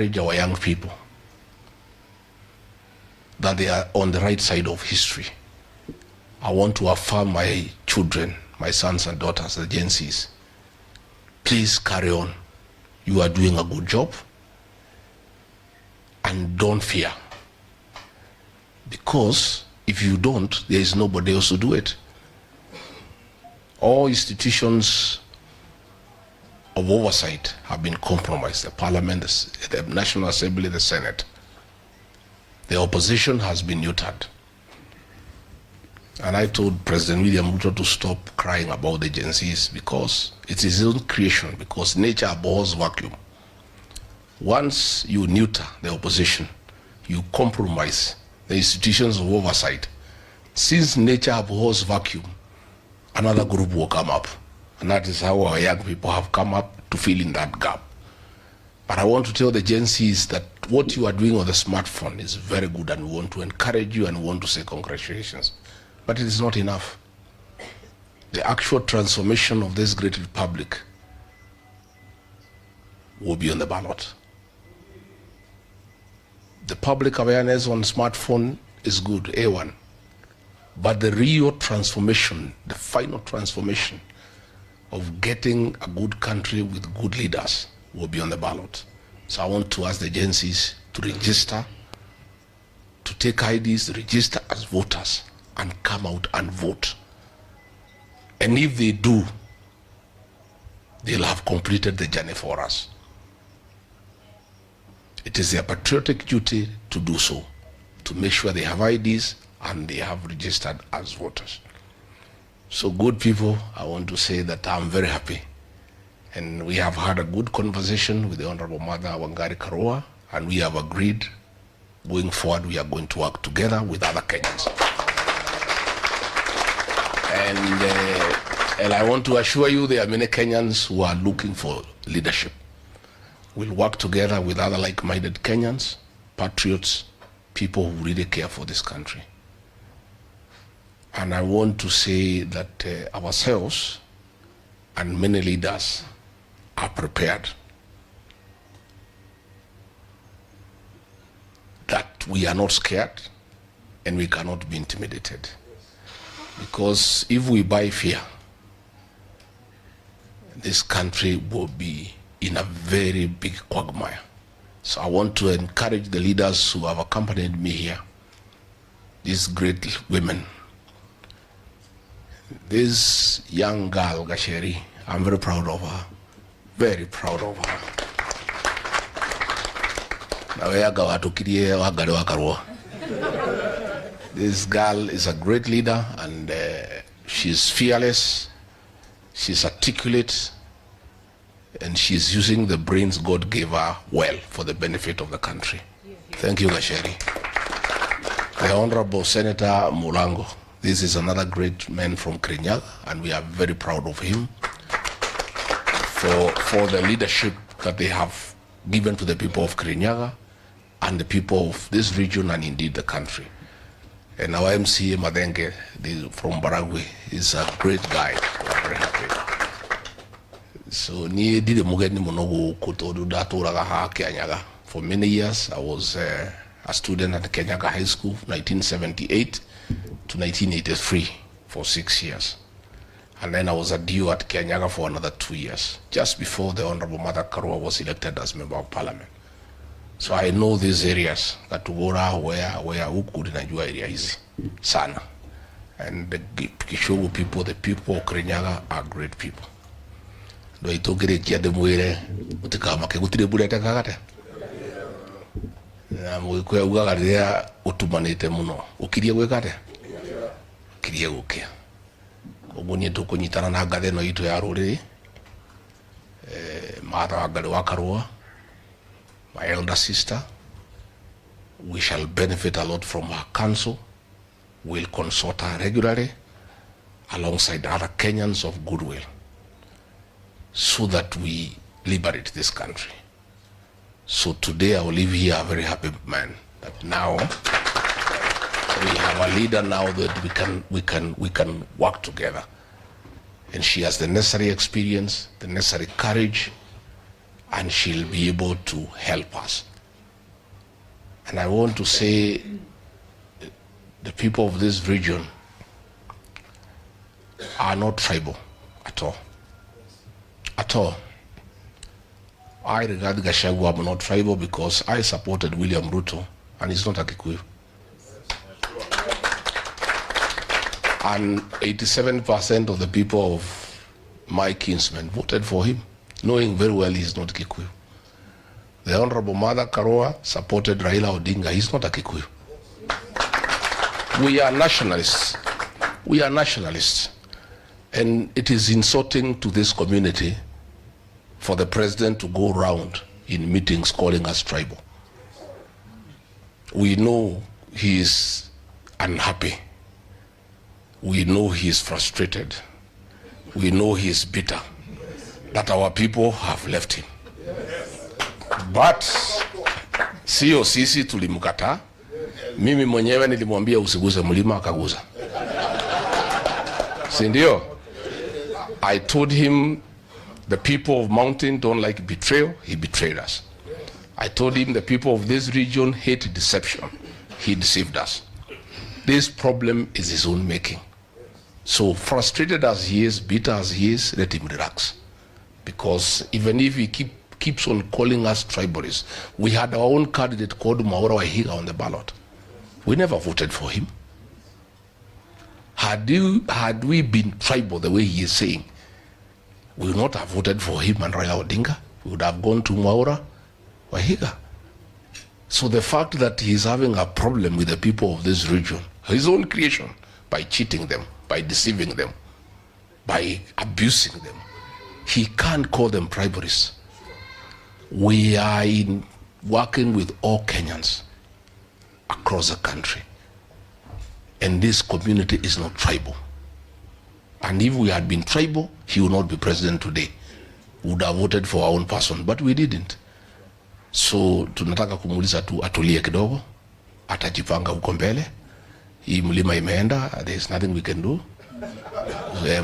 encourage our young people that they are on the right side of history. I want to affirm my children, my sons and daughters, the Gen Zs. Please carry on. You are doing a good job. And don't fear. Because if you don't, there is nobody else to do it. All institutions of oversight have been compromised. The Parliament, the National Assembly, the Senate. The opposition has been neutered. And I told President William Ruto to stop crying about the Gen Zs because it is his own creation, because nature abhors vacuum. Once you neuter the opposition, you compromise the institutions of oversight. Since nature abhors vacuum, another group will come up. And that is how our young people have come up to fill in that gap. But I want to tell the Gen Zs that what you are doing on the smartphone is very good, and we want to encourage you and we want to say congratulations. But it is not enough. The actual transformation of this great republic will be on the ballot. The public awareness on smartphone is good, A1. But the real transformation, the final transformation of getting a good country with good leaders will be on the ballot. So I want to ask the Gen Zs to register, to take IDs, register as voters, and come out and vote. And if they do, they'll have completed the journey for us. It is their patriotic duty to do so, to make sure they have IDs and they have registered as voters. So good people, I want to say that I'm very happy. And we have had a good conversation with the Honorable Mother Wangari Karua, and we have agreed going forward we are going to work together with other Kenyans. And I want to assure you there are many Kenyans who are looking for leadership. We'll work together with other like-minded Kenyans, patriots, people who really care for this country. And I want to say that ourselves and many leaders are prepared. That we are not scared and we cannot be intimidated. Because if we buy fear, this country will be in a very big quagmire. So I want to encourage the leaders who have accompanied me here, these great women. This young girl, Gasheri, I'm very proud of her. Very proud of her. This girl is a great leader, and she's fearless, she's articulate, and she's using the brains God gave her well for the benefit of the country. Thank you, Gasheri. The Honorable Senator Mulango, this is another great man from Kirinyaga, and we are very proud of him for the leadership that they have given to the people of Kirinyaga and the people of this region and indeed the country. And our MCA Madenge from Baragwe is a great guy. We're very happy. So for many years I was a student at Kenyaga High School, 1978 to 1983 for 6 years. And then I was a DO at Kenyaga for another 2 years, just before the Honorable Mother Karua was elected as Member of Parliament. So I know these areas, Katugora, where Ukudi Najua area is, Sana. And the Kishogo people, the people of Kirinyaga are great people. Do I talk it at the Muere, Utakama, Kutri Buleta Kagate? Uga there, Utumanete Muno, Ukidia Wegate? Kidia Ukia. Ogunye to Kunitana Nagade no Ito Yaruri, Mara Agawakarua, my elder sister. We shall benefit a lot from her counsel. We'll consult her regularly alongside other Kenyans of goodwill so that we liberate this country. So today I will leave here a very happy man that now we have a leader now that we can work together. And she has the necessary experience, the necessary courage, and she'll be able to help us. And I want to say the people of this region are not tribal at all. At all. I regard Gachagua as not tribal because I supported William Ruto and he's not a Kikuyu. And 87% of the people of my kinsmen voted for him, knowing very well he's not Kikuyu. The Honorable Mother Karua supported Raila Odinga. He's not a Kikuyu. We are nationalists. We are nationalists. And it is insulting to this community for the president to go around in meetings calling us tribal. We know he is unhappy. We know he is frustrated. We know he is bitter that our people have left him. But sio sisi tulimkataa. Mimi mwenyewe nilimwambia usiguze mlima akaguza. Si ndio? I told him the people of mountain don't like betrayal. He betrayed us. I told him the people of this region hate deception. He deceived us. This problem is his own making. So frustrated as he is, bitter as he is, let him relax. Because even if he keeps on calling us tribalists, we had our own candidate called Mwaura Wahiga on the ballot. We never voted for him. Had we been tribal the way he is saying, we would not have voted for him and Raila Odinga. We would have gone to Mwaura Wahiga. So the fact that he is having a problem with the people of this region, his own creation, by cheating them, by deceiving them, by abusing them, he can't call them tribalists. We are working with all Kenyans across the country. And this community is not tribal. And if we had been tribal, he would not be president today. We would have voted for our own person, but we didn't. So tunataka kumuuliza tu atulie kidogo, atajipanga huko mbele. Hii mlima imeenda, there is nothing we can do.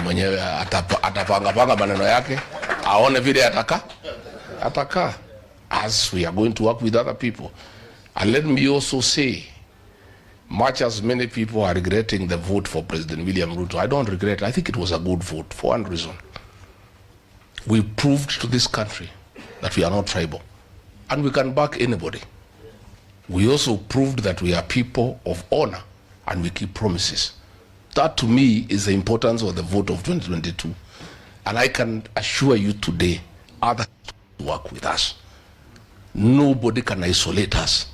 Mwenyewe atapanga maneno yake, aone vile ataka. As we are going to work with other people. And let me also say, much as many people are regretting the vote for President William Ruto, I don't regret. I think it was a good vote for one reason. We proved to this country that we are not tribal. And we can back anybody. We also proved that we are people of honor and we keep promises. That to me is the importance of the vote of 2022. And I can assure you today, others work with us. Nobody can isolate us.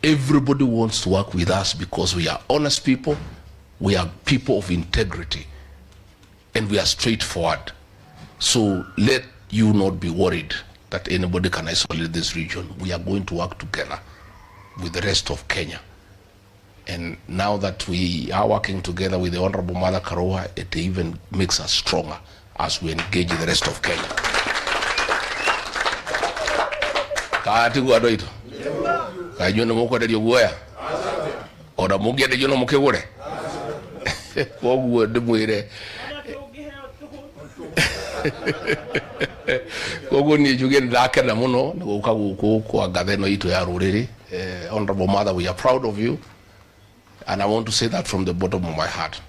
Everybody wants to work with us because we are honest people, we are people of integrity, and we are straightforward. So let you not be worried that anybody can isolate this region. We are going to work together with the rest of Kenya. And now that we are working together with the Honorable Mother Karua, it even makes us stronger as we engage the rest of Kenya. Katingu adoito. Kajono moko de yogoya. Ora mugia de jono moke wore. Kogu de muire. Kogu ni jugen lake na muno ngo ko agaveno ito ya ruriri. Honorable Mother, we are proud of you. And I want to say that from the bottom of my heart.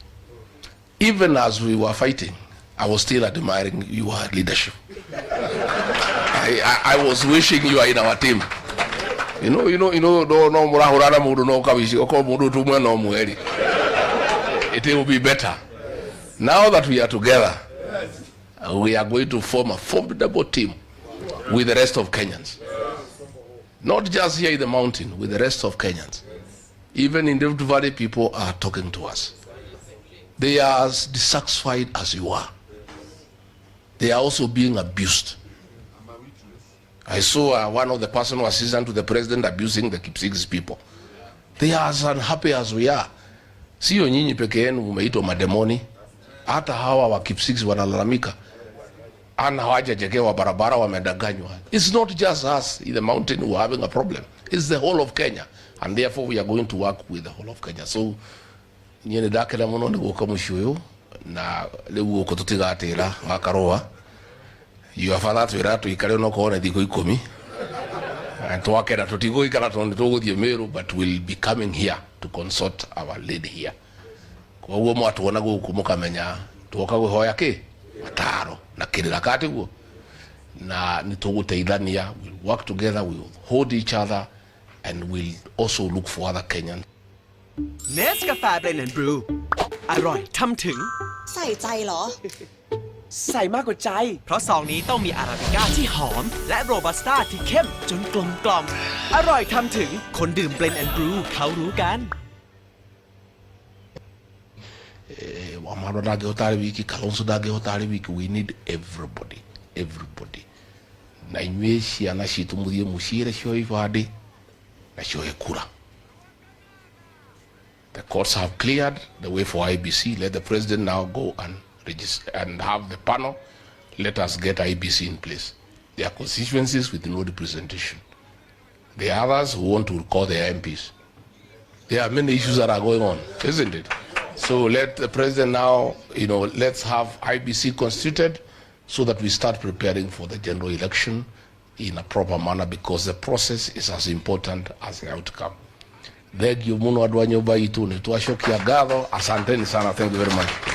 Even as we were fighting, I was still admiring your leadership. I was wishing you are in our team. You know, no murahurana mudu no kawishi oko mudu tumwe no muheri. It will be better. Now that we are together, we are going to form a formidable team with the rest of Kenyans. Not just here in the mountain, with the rest of Kenyans. Even in Rift Valley, people are talking to us. They are as dissatisfied as you are. They are also being abused. I saw one of the personal assistants to the president abusing the Kipsigis people. They are as unhappy as we are. Sio nyinyi peke yenu mmeitwa mademoni. Hata hawa wa Kipsigis wanalalamika. Ana hawajajengewa barabara wamedanganywa. It's not just us in the mountain who are having a problem. It's the whole of Kenya. And therefore we are going to work with the whole of Kenya. So nyene dakela muno ni guka mushuyo na lewu uko tutiga atira wakaroa. You have that we to ikale no ko na diko 10. And twakera tutigo ikala tonitogo the Meru, but we'll be coming here to consult our lead here. Kwa uo mwatu wana kumuka menya tuwaka hoya ke mataro na kirira kati uo na nitogo teidania. We'll work together, we'll hold each other, and we'll also look for other Kenyans. Nescafe Blend and Brew อร่อยทำถึงใส่ใจเหรอ ใส่มากกว่าใจเพราะซองนี้ต้องมีอาราบิก้าที่หอมและโรบัสต้าที่เข้มจนกลมกล่อมอร่อยทำถึงคนดื่ม Blend and Brew เขารู้กันAmaro dage hotari wiki, Kalonzo dage hotari wiki. We need everybody. Na imweshi anashitu mudiye mushire shio ifade na shio kura. The courts have cleared the way for IBC. Let the president now go and register and have the panel. Let us get IBC in place. There are constituencies with no representation. There are others who want to call their MPs. There are many issues that are going on, isn't it? So let the president now, let's have IBC constituted so that we start preparing for the general election in a proper manner, because the process is as important as the outcome. Thank you muno adwanyo baitu ni tuashokia gado. Asanteni sana. Thank you very much.